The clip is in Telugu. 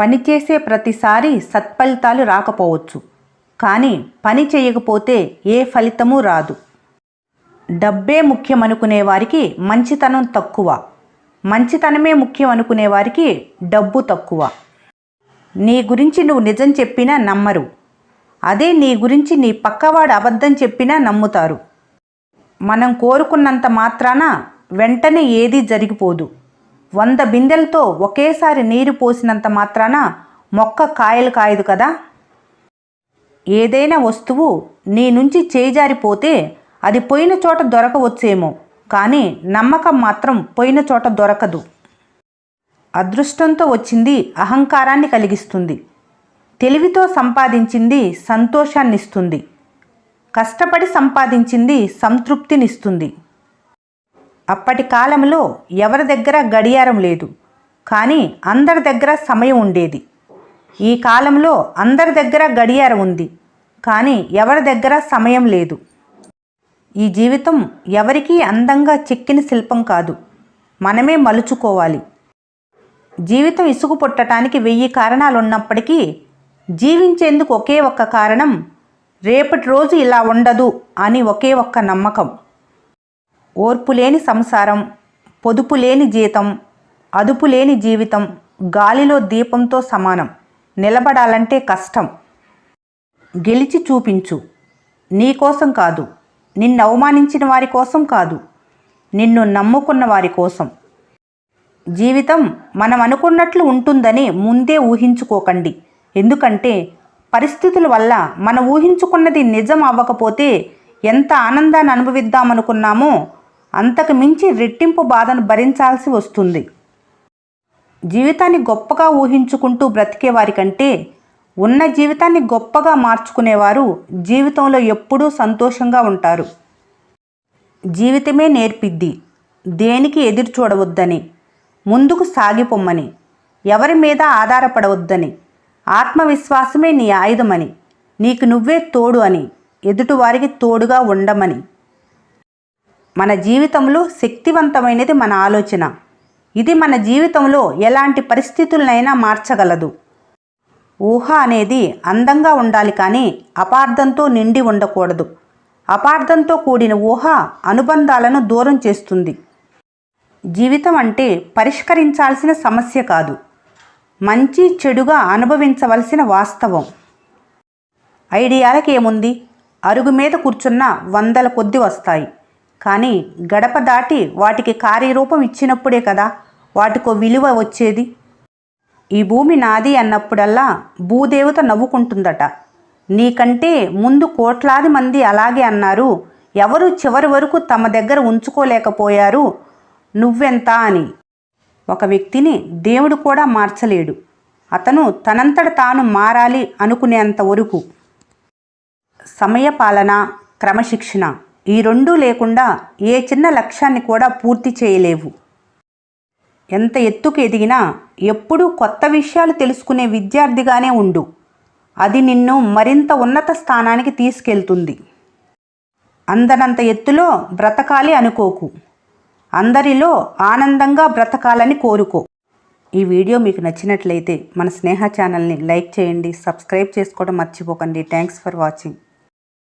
పనిచేసే ప్రతిసారి సత్ఫలితాలు రాకపోవచ్చు, కానీ పని చేయకపోతే ఏ ఫలితమూ రాదు. డబ్బే ముఖ్యమనుకునే వారికి మంచితనం తక్కువ, మంచితనమే ముఖ్యం అనుకునే వారికి డబ్బు తక్కువ. నీ గురించి నువ్వు నిజం చెప్పినా నమ్మరు, అదే నీ గురించి నీ పక్కవాడు అబద్ధం చెప్పినా నమ్ముతారు. మనం కోరుకున్నంత మాత్రాన వెంటనే ఏదీ జరిగిపోదు. 100 బిందెలతో ఒకేసారి నీరు పోసినంత మాత్రాన మొక్క కాయలు కాయదు కదా. ఏదైనా వస్తువు నీ నుంచి చేజారిపోతే అది పోయిన చోట దొరకవచ్చేమో, కానీ నమ్మకం మాత్రం పోయిన చోట దొరకదు. అదృష్టంతో వచ్చింది అహంకారాన్ని కలిగిస్తుంది, తెలివితో సంపాదించింది సంతోషాన్నిస్తుంది, కష్టపడి సంపాదించింది సంతృప్తినిస్తుంది. అప్పటి కాలంలో ఎవరి దగ్గర గడియారం లేదు, కానీ అందరి దగ్గర సమయం ఉండేది. ఈ కాలంలో అందరి దగ్గర గడియారం ఉంది, కానీ ఎవరి దగ్గర సమయం లేదు. ఈ జీవితం ఎవరికీ అందంగా చెక్కిన శిల్పం కాదు, మనమే మలుచుకోవాలి. జీవితం ఇసుగు పుట్టడానికి 1000 కారణాలు ఉన్నప్పటికీ జీవించేందుకు ఒకే ఒక్క కారణం, రేపటి రోజు ఇలా ఉండదు అని ఒకే ఒక్క నమ్మకం. ఓర్పులేని సంసారం, పొదుపులేని జీతం, అదుపులేని జీవితం గాలిలో దీపంతో సమానం. నిలబడాలంటే కష్టం. గెలిచి చూపించు. నీ కోసం కాదు, నిన్ను అవమానించిన వారి కోసం కాదు, నిన్ను నమ్ముకున్న వారి కోసం. జీవితం మనం అనుకున్నట్లు ఉంటుందని ముందే ఊహించుకోకండి. ఎందుకంటే పరిస్థితుల వల్ల మనం ఊహించుకున్నది నిజం అవ్వకపోతే ఎంత ఆనందాన్ని అనుభవిద్దామనుకున్నామో అంతకు మించి రెట్టింపు బాధను భరించాల్సి వస్తుంది. జీవితాన్ని గొప్పగా ఊహించుకుంటూ బ్రతికేవారి కంటే ఉన్న జీవితాన్ని గొప్పగా మార్చుకునేవారు జీవితంలో ఎప్పుడూ సంతోషంగా ఉంటారు. జీవితమే నేర్పిద్ది దేనికి ఎదురు చూడవద్దని, ముందుకు సాగిపోమ్మని, ఎవరి మీద ఆధారపడవద్దని, ఆత్మవిశ్వాసమే నీ ఆయుధమని, నీకు నువ్వే తోడు అని, ఎదుటివారికి తోడుగా ఉండమని. మన జీవితంలో శక్తివంతమైనది మన ఆలోచన. ఇది మన జీవితంలో ఎలాంటి పరిస్థితులనైనా మార్చగలదు. ఊహ అనేది అందంగా ఉండాలి, కానీ అపార్థంతో నిండి ఉండకూడదు. అపార్థంతో కూడిన ఊహ అనుబంధాలను దూరం చేస్తుంది. జీవితం అంటే పరిష్కరించాల్సిన సమస్య కాదు, మంచి చెడుగా అనుభవించవలసిన వాస్తవం. ఐడియాలకి ఏముంది, అరుగు మీద కూర్చున్న 100ల కొద్ది వస్తాయి, కానీ గడప దాటి వాటికి కార్యరూపం ఇచ్చినప్పుడే కదా వాటికో విలువ వచ్చేది. ఈ భూమి నాది అన్నప్పుడల్లా భూదేవత నవ్వుకుంటుందట. నీకంటే ముందు కోట్లాది మంది అలాగే అన్నారు, ఎవరు చివరి వరకు తమ దగ్గర ఉంచుకోలేకపోయారు, నువ్వెంత అని. ఒక వ్యక్తిని దేవుడు కూడా మార్చలేడు, అతను తనంతట తాను మారాలి అనుకునేంత వరకు. సమయపాలన, క్రమశిక్షణ ఈ రెండూ లేకుండా ఏ చిన్న లక్ష్యాన్ని కూడా పూర్తి చేయలేవు. ఎంత ఎత్తుకు ఎదిగినా ఎప్పుడూ కొత్త విషయాలు తెలుసుకునే విద్యార్థిగానే ఉండు. అది నిన్ను మరింత ఉన్నత స్థానానికి తీసుకెళ్తుంది. అందనంత ఎత్తులో బ్రతకాలి అనుకోకు, అందరిలో ఆనందంగా బ్రతకాలని కోరుకో. ఈ వీడియో మీకు నచ్చినట్లయితే మన స్నేహ ఛానల్ని లైక్ చేయండి, సబ్స్క్రైబ్ చేసుకోవడం మర్చిపోకండి. Thanks for watching.